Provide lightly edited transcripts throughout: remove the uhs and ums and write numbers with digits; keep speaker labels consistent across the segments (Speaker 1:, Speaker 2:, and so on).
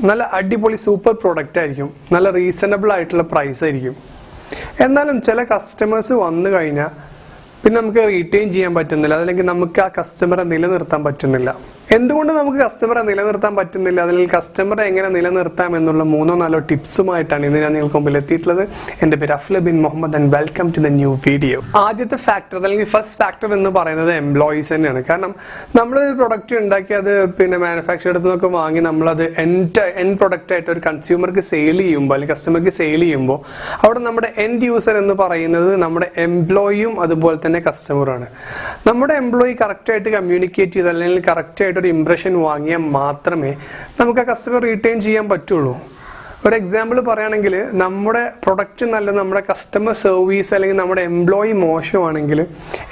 Speaker 1: നല്ല അടിപൊളി super product ആയിരിക്കും, നല്ല റീസണബിൾ ആയിട്ടുള്ള പ്രൈസ് ആയിരിക്കും. എന്നാലും ചില കസ്റ്റമേഴ്സ് വന്നു കഴിഞ്ഞാൽ പിന്നെ നമുക്ക് റീറ്റെയിൻ ചെയ്യാൻ പറ്റുന്നില്ല, അതല്ലെങ്കിൽ നമുക്ക് ആ കസ്റ്റമറെ നിലനിർത്താൻ പറ്റുന്നില്ല. എന്തുകൊണ്ട് നമുക്ക് കസ്റ്റമറെ നിലനിർത്താൻ പറ്റുന്നില്ല, അല്ലെങ്കിൽ കസ്റ്റമറെ എങ്ങനെ നിലനിർത്താം എന്നുള്ള 3-4 ടിപ്സുമായിട്ടാണ് ഇന്ന് ഞാൻ നിങ്ങൾക്ക് മുമ്പിൽ എത്തിയിട്ടുള്ളത്. എൻ്റെ പേര് Afla bin Muhammad and welcome to the new video. ആദ്യത്തെ ഫാക്ടർ അല്ലെങ്കിൽ ഫസ്റ്റ് ഫാക്ടർ എന്ന് പറയുന്നത് എംപ്ലോയീസ് തന്നെയാണ്. കാരണം നമ്മൾ പ്രൊഡക്റ്റ് ഉണ്ടാക്കി അത് പിന്നെ മാനുഫാക്ചർ നിന്നൊക്കെ വാങ്ങി നമ്മളത് എൻഡ് പ്രൊഡക്റ്റ് ആയിട്ട് ഒരു കൺസ്യൂമർക്ക് സെയിൽ ചെയ്യുമ്പോൾ അല്ലെങ്കിൽ കസ്റ്റമർക്ക് സെയിൽ ചെയ്യുമ്പോൾ അവിടെ നമ്മുടെ എൻഡ് യൂസർ എന്ന് പറയുന്നത് നമ്മുടെ എംപ്ലോയിയും അതുപോലെ തന്നെ കസ്റ്റമറാണ്. നമ്മുടെ എംപ്ലോയി കറക്റ്റായിട്ട് കമ്മ്യൂണിക്കേറ്റ് ചെയ്ത് അല്ലെങ്കിൽ കറക്റ്റായിട്ട് ഒരു ഇംപ്രഷൻ വാങ്ങിയാൽ മാത്രമേ നമുക്ക് ആ കസ്റ്റമർ റീറ്റെയിൻ ചെയ്യാൻ പറ്റുള്ളൂ. ഒരു എക്സാമ്പിൾ പറയുകയാണെങ്കിൽ നമ്മുടെ പ്രൊഡക്റ്റ് നല്ല നമ്മുടെ കസ്റ്റമർ സർവീസ് അല്ലെങ്കിൽ നമ്മുടെ എംപ്ലോയി മോശമാണെങ്കിൽ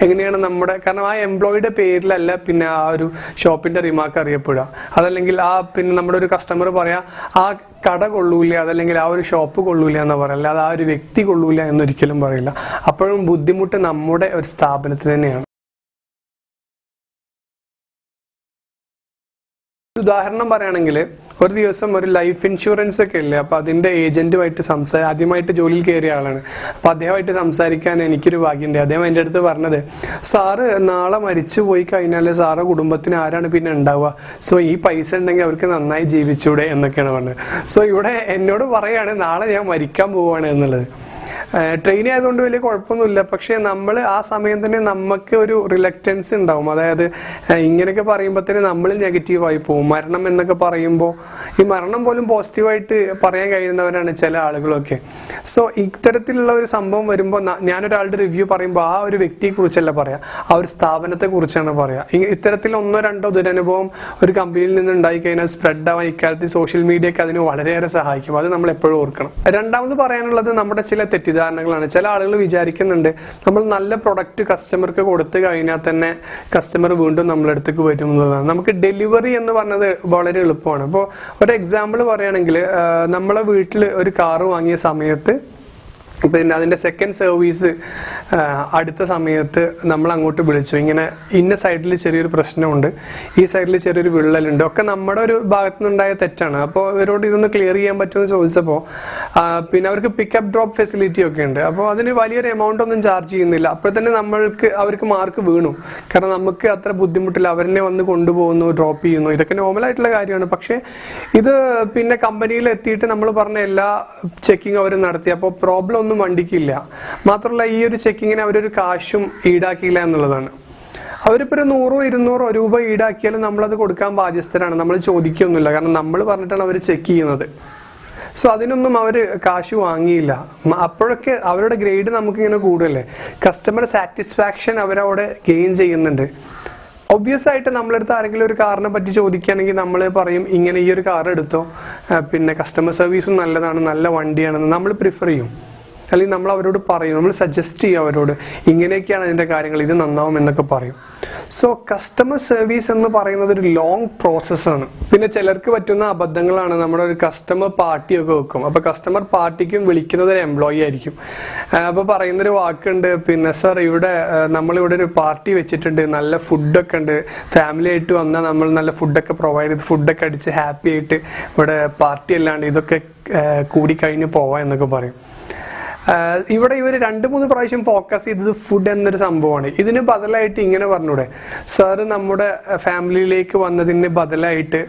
Speaker 1: എങ്ങനെയാണ് കാരണം ആ എംപ്ലോയിയുടെ പേരിലല്ല പിന്നെ ആ ഒരു ഷോപ്പിന്റെ റിമാർക്ക് അറിയപ്പെടുക, അതല്ലെങ്കിൽ പിന്നെ നമ്മുടെ ഒരു കസ്റ്റമർ പറയാ ആ കട കൊള്ളൂല, അതല്ലെങ്കിൽ ആ ഒരു ഷോപ്പ് കൊള്ളൂല എന്ന് പറയില്ല, അല്ലാതെ ആ ഒരു വ്യക്തി കൊള്ളൂല എന്നൊരിക്കലും പറയില്ല. അപ്പോഴും ബുദ്ധിമുട്ട് നമ്മുടെ ഒരു സ്ഥാപനത്തിന് തന്നെയാണ്. ഉദാഹരണം പറയുകയാണെങ്കിൽ ഒരു ദിവസം ഒരു ലൈഫ് ഇൻഷുറൻസ് ഒക്കെ ഇല്ലേ, അപ്പോൾ അതിൻ്റെ ഏജന്റുമായിട്ട് ആദ്യമായിട്ട് ജോലിയിൽ കയറിയ ആളാണ്. അപ്പോൾ അദ്ദേഹമായിട്ട് സംസാരിക്കാൻ എനിക്കൊരു ഭാഗ്യമുണ്ട്. അദ്ദേഹം എൻ്റെ അടുത്ത് പറഞ്ഞത്, സാറ് നാളെ മരിച്ചു പോയി കഴിഞ്ഞാൽ സാറ് കുടുംബത്തിന് ആരാണ് പിന്നെ ഉണ്ടാവുക, സോ ഈ പൈസ ഉണ്ടെങ്കിൽ അവർക്ക് നന്നായി ജീവിച്ചൂടെ എന്നൊക്കെയാണ് പറഞ്ഞത്. സോ ഇവിടെ എന്നോട് പറയാണ് നാളെ ഞാൻ മരിക്കാൻ പോവുകയാണ് എന്നുള്ളത്. ട്രെയിൻ ആയതുകൊണ്ട് വലിയ കുഴപ്പമൊന്നുമില്ല, പക്ഷെ നമ്മൾ ആ സമയം തന്നെ നമുക്ക് ഒരു റിലക്റ്റൻസ് ഉണ്ടാവും. അതായത് ഇങ്ങനെയൊക്കെ പറയുമ്പോൾ തന്നെ നമ്മൾ നെഗറ്റീവായി പോകും. മരണം എന്നൊക്കെ പറയുമ്പോൾ ഈ മരണം പോലും പോസിറ്റീവായിട്ട് പറയാൻ കഴിയുന്നവരാണ് ചില ആളുകളൊക്കെ. സോ ഇത്തരത്തിലുള്ള ഒരു സംഭവം വരുമ്പോൾ ഞാനൊരാളുടെ റിവ്യൂ പറയുമ്പോൾ ആ ഒരു വ്യക്തിയെ കുറിച്ചല്ല പറയാം, ആ ഒരു സ്ഥാപനത്തെ കുറിച്ചാണ് പറയാം. ഇത്തരത്തിൽ 1-2 ദുരനുഭവം ഒരു കമ്പനിയിൽ നിന്ന് ഉണ്ടായി കഴിഞ്ഞാൽ സ്പ്രെഡ് ആവാൻ ഇക്കാലത്ത് സോഷ്യൽ മീഡിയ ഒക്കെ അതിന് വളരെയേറെ സഹായിക്കും. അത് നമ്മൾ എപ്പോഴും ഓർക്കണം. രണ്ടാമത് പറയാനുള്ളത് നമ്മുടെ ചില തെറ്റിദ്ധാരണകളാണ്. ചില ആളുകൾ വിചാരിക്കുന്നുണ്ട് നമ്മൾ നല്ല പ്രൊഡക്റ്റ് കസ്റ്റമർക്ക് കൊടുത്തു കഴിഞ്ഞാൽ തന്നെ കസ്റ്റമർ വീണ്ടും നമ്മളടുത്തേക്ക് വരും എന്നുള്ളതാണ്. നമുക്ക് ഡെലിവറി എന്ന് പറഞ്ഞത് വളരെ എളുപ്പമാണ്. ഇപ്പോൾ ഒരു എക്സാമ്പിൾ പറയുകയാണെങ്കിൽ നമ്മളെ വീട്ടിൽ ഒരു കാറ് വാങ്ങിയ സമയത്ത് പിന്നെ അതിൻ്റെ സെക്കൻഡ് സർവീസ് അടുത്ത സമയത്ത് നമ്മൾ അങ്ങോട്ട് വിളിച്ചു, ഇങ്ങനെ ഇന്ന സൈഡിൽ ചെറിയൊരു പ്രശ്നമുണ്ട്, ഈ സൈഡിൽ ചെറിയൊരു വിള്ളലുണ്ട്, ഒക്കെ നമ്മുടെ ഒരു ഭാഗത്തു നിന്നുണ്ടായ തെറ്റാണ്. അപ്പോൾ ഇവരോട് ഇതൊന്ന് ക്ലിയർ ചെയ്യാൻ പറ്റുമെന്ന് ചോദിച്ചപ്പോൾ പിന്നെ അവർക്ക് പിക്കപ്പ് ഡ്രോപ്പ് ഫെസിലിറ്റി ഒക്കെ ഉണ്ട്. അപ്പോൾ അതിന് വലിയൊരു എമൗണ്ട് ഒന്നും ചാർജ് ചെയ്യുന്നില്ല. അപ്പോൾ തന്നെ അവർക്ക് മാർക്ക് വീണു. കാരണം നമുക്ക് അത്ര ബുദ്ധിമുട്ടില്ല, അവരെന്നെ വന്ന് കൊണ്ടുപോകുന്നു, ഡ്രോപ്പ് ചെയ്യുന്നു, ഇതൊക്കെ നോർമലായിട്ടുള്ള കാര്യമാണ്. പക്ഷേ ഇത് പിന്നെ കമ്പനിയിൽ എത്തിയിട്ട് നമ്മൾ പറഞ്ഞ എല്ലാ ചെക്കിങ് അവർ നടത്തി. അപ്പോൾ പ്രോബ്ലം ഒന്നും വണ്ടിക്കില്ല. മാത്രമല്ല ഈ ഒരു ചെക്കിങ്ങിന് അവരൊരു കാശും ഈടാക്കിയില്ല എന്നുള്ളതാണ്. അവരിപ്പോൾ ഒരു 100-200 രൂപ ഈടാക്കിയാലും നമ്മളത് കൊടുക്കാൻ ബാധ്യസ്ഥരാണ്, നമ്മൾ ചോദിക്കൊന്നുമില്ല. കാരണം നമ്മൾ പറഞ്ഞിട്ടാണ് അവർ ചെക്ക് ചെയ്യുന്നത്. സോ അതിനൊന്നും അവർ കാശ് വാങ്ങിയില്ല. അപ്പോഴൊക്കെ അവരുടെ ഗ്രേഡ് നമുക്കിങ്ങനെ കൂടുതലല്ലേ, കസ്റ്റമർ സാറ്റിസ്ഫാക്ഷൻ അവരവിടെ ഗെയിൻ ചെയ്യുന്നുണ്ട്. ഒബ്വിയസ് ആയിട്ട് നമ്മളെടുത്ത് ആരെങ്കിലും ഒരു കാറിനെ പറ്റി ചോദിക്കുകയാണെങ്കിൽ നമ്മൾ പറയും ഇങ്ങനെ ഈ ഒരു കാർ എടുത്തോ, പിന്നെ കസ്റ്റമർ സർവീസും നല്ലതാണ്, നല്ല വണ്ടിയാണെന്ന് നമ്മൾ പ്രിഫർ ചെയ്യും. അല്ലെങ്കിൽ നമ്മൾ അവരോട് പറയും, നമ്മൾ സജസ്റ്റ് ചെയ്യും അവരോട് ഇങ്ങനെയൊക്കെയാണ് അതിൻ്റെ കാര്യങ്ങൾ, ഇത് നന്നാവും എന്നൊക്കെ പറയും. സോ കസ്റ്റമർ സർവീസ് എന്ന് പറയുന്നത് ഒരു ലോങ് പ്രോസസ്സാണ്. പിന്നെ ചിലർക്ക് പറ്റുന്ന അബദ്ധങ്ങളാണ്, നമ്മുടെ ഒരു കസ്റ്റമർ പാർട്ടിയൊക്കെ വെക്കും. അപ്പോൾ കസ്റ്റമർ പാർട്ടിക്കും വിളിക്കുന്നത് ഒരു എംപ്ലോയി ആയിരിക്കും. അപ്പോൾ പറയുന്നൊരു വാക്കുണ്ട്, പിന്നെ സർ നമ്മളിവിടെ ഒരു പാർട്ടി വെച്ചിട്ടുണ്ട്, നല്ല ഫുഡൊക്കെ ഉണ്ട്, ഫാമിലി ആയിട്ട് വന്നാൽ നമ്മൾ നല്ല ഫുഡൊക്കെ പ്രൊവൈഡ് ചെയ്ത് ഫുഡൊക്കെ അടിച്ച് ഹാപ്പി ആയിട്ട് ഇവിടെ പാർട്ടി അല്ലാണ്ട് ഇതൊക്കെ കൂടിക്കഴിഞ്ഞ് പോവാം എന്നൊക്കെ പറയും. ഇവിടെ ഇവർ 2-3 പ്രാവശ്യം ഫോക്കസ് ചെയ്തത് ഫുഡ് എന്നൊരു സംഭവമാണ്. ഇതിന് ബദലായിട്ട് ഇങ്ങനെ പറഞ്ഞൂടെ, സാറ് നമ്മുടെ ഫാമിലിയിലേക്ക് വന്നതിന് ബദലായിട്ട്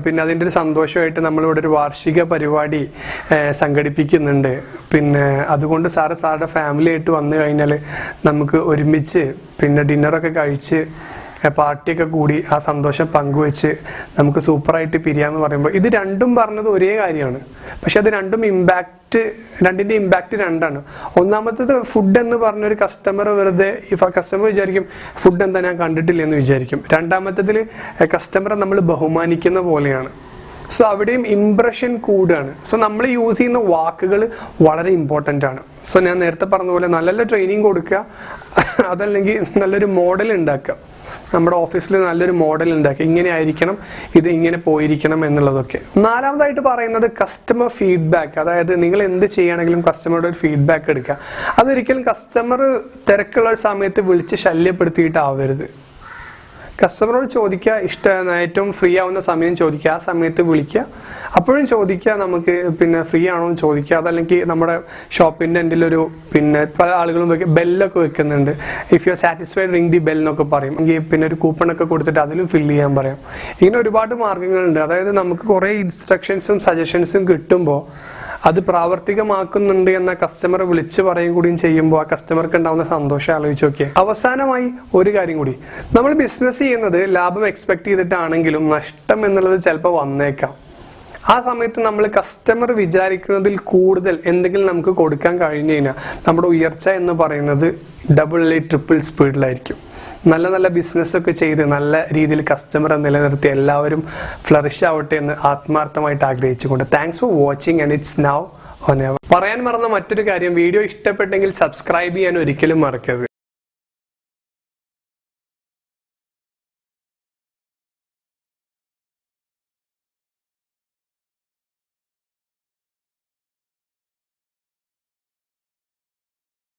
Speaker 1: പിന്നെ അതിൻ്റെ ഒരു സന്തോഷമായിട്ട് നമ്മളിവിടെ ഒരു വാർഷിക പരിപാടി സംഘടിപ്പിക്കുന്നുണ്ട്, പിന്നെ അതുകൊണ്ട് സാറുടെ ഫാമിലി ആയിട്ട് വന്നു കഴിഞ്ഞാൽ നമുക്ക് ഒരുമിച്ച് പിന്നെ ഡിന്നറൊക്കെ കഴിച്ച് പാർട്ടിയൊക്കെ കൂടി ആ സന്തോഷം പങ്കുവെച്ച് നമുക്ക് സൂപ്പറായിട്ട് പിരിയാന്ന് പറയുമ്പോൾ ഇത് രണ്ടും പറഞ്ഞത് ഒരേ കാര്യമാണ്. പക്ഷെ അത് രണ്ടിൻ്റെ ഇമ്പാക്റ്റ് രണ്ടാണ്. ഒന്നാമത്തേത് ഫുഡ് എന്ന് പറഞ്ഞൊരു കസ്റ്റമർ വിചാരിക്കും ഫുഡ് എന്താ ഞാൻ കണ്ടിട്ടില്ല എന്ന് വിചാരിക്കും. രണ്ടാമത്തേതിൽ കസ്റ്റമറെ നമ്മൾ ബഹുമാനിക്കുന്ന പോലെയാണ്. സോ അവിടെയും ഇംപ്രഷൻ കൂടുകയാണ്. സോ നമ്മൾ യൂസ് ചെയ്യുന്ന വാക്കുകൾ വളരെ ഇമ്പോർട്ടൻ്റ് ആണ്. സോ ഞാൻ നേരത്തെ പറഞ്ഞ പോലെ നല്ല ട്രെയിനിങ് കൊടുക്കുക, അതല്ലെങ്കിൽ നല്ലൊരു മോഡൽ ഉണ്ടാക്കുക. നമ്മുടെ ഓഫീസിൽ നല്ലൊരു മോഡൽ ഉണ്ടാക്കി ഇങ്ങനെ ആയിരിക്കണം, ഇത് ഇങ്ങനെ പോയിരിക്കണം എന്നുള്ളതൊക്കെ. നാലാമതായിട്ട് പറയുന്നത് കസ്റ്റമർ ഫീഡ്ബാക്ക്. അതായത് നിങ്ങൾ എന്ത് ചെയ്യുകയാണെങ്കിലും കസ്റ്റമറുടെ ഒരു ഫീഡ്ബാക്ക് എടുക്കുക. അതൊരിക്കലും കസ്റ്റമർ തിരക്കുള്ള സമയത്ത് വിളിച്ച് ശല്യപ്പെടുത്തിയിട്ടാവരുത്. കസ്റ്റമറോട് ചോദിക്കുക, ഏറ്റവും ഫ്രീ ആവുന്ന സമയം ചോദിക്കുക, ആ സമയത്ത് വിളിക്കുക. അപ്പോഴും ചോദിക്കുക നമുക്ക് പിന്നെ ഫ്രീ ആണോ എന്ന് ചോദിക്കുക. അതല്ലെങ്കിൽ നമ്മുടെ ഷോപ്പിൻ്റെ എൻ്റെ ഒരു പല ആളുകളും ബെല്ലൊക്കെ വെക്കുന്നുണ്ട്. If you are satisfied ring the bell എന്നൊക്കെ പറയും. എങ്കിൽ പിന്നെ ഒരു കൂപ്പണൊക്കെ കൊടുത്തിട്ട് അതിലും ഫില്ല് ചെയ്യാൻ പറയാം. ഇങ്ങനെ ഒരുപാട് മാർഗ്ഗങ്ങളുണ്ട്. അതായത് നമുക്ക് കുറേ ഇൻസ്ട്രക്ഷൻസും സജഷൻസും കിട്ടുമ്പോൾ അത് പ്രാവർത്തികമാക്കുന്നുണ്ട് എന്ന കസ്റ്റമർ വിളിച്ച് പറയും കൂടിയും ചെയ്യുമ്പോൾ ആ കസ്റ്റമർക്ക് ഉണ്ടാവുന്ന സന്തോഷം ആലോചിച്ച് നോക്കിയേ. അവസാനമായി ഒരു കാര്യം കൂടി, നമ്മൾ ബിസിനസ് ചെയ്യുന്നത് ലാഭം എക്സ്പെക്ട് ചെയ്തിട്ടാണെങ്കിലും നഷ്ടം എന്നുള്ളത് ചിലപ്പോൾ വന്നേക്കാം. ആ സമയത്ത് നമ്മൾ കസ്റ്റമർ വിചാരിക്കുന്നതിൽ കൂടുതൽ എന്തെങ്കിലും നമുക്ക് കൊടുക്കാൻ കഴിഞ്ഞു കഴിഞ്ഞാൽ നമ്മുടെ ഉയർച്ച എന്ന് പറയുന്നത് ഡബിൾ അല്ലെങ്കിൽ ട്രിപ്പിൾ സ്പീഡിലായിരിക്കും. നല്ല നല്ല ബിസിനസ്സൊക്കെ ചെയ്ത് നല്ല രീതിയിൽ കസ്റ്റമറെ നിലനിർത്തി എല്ലാവരും ഫ്ലറിഷ് ആവട്ടെ എന്ന് ആത്മാർത്ഥമായിട്ട് ആഗ്രഹിച്ചുകൊണ്ട് thanks for watching and it's now on ever. പറയാൻ മറന്ന മറ്റൊരു കാര്യം, വീഡിയോ ഇഷ്ടപ്പെട്ടെങ്കിൽ സബ്സ്ക്രൈബ് ചെയ്യാൻ ഒരിക്കലും മറക്കരുത്.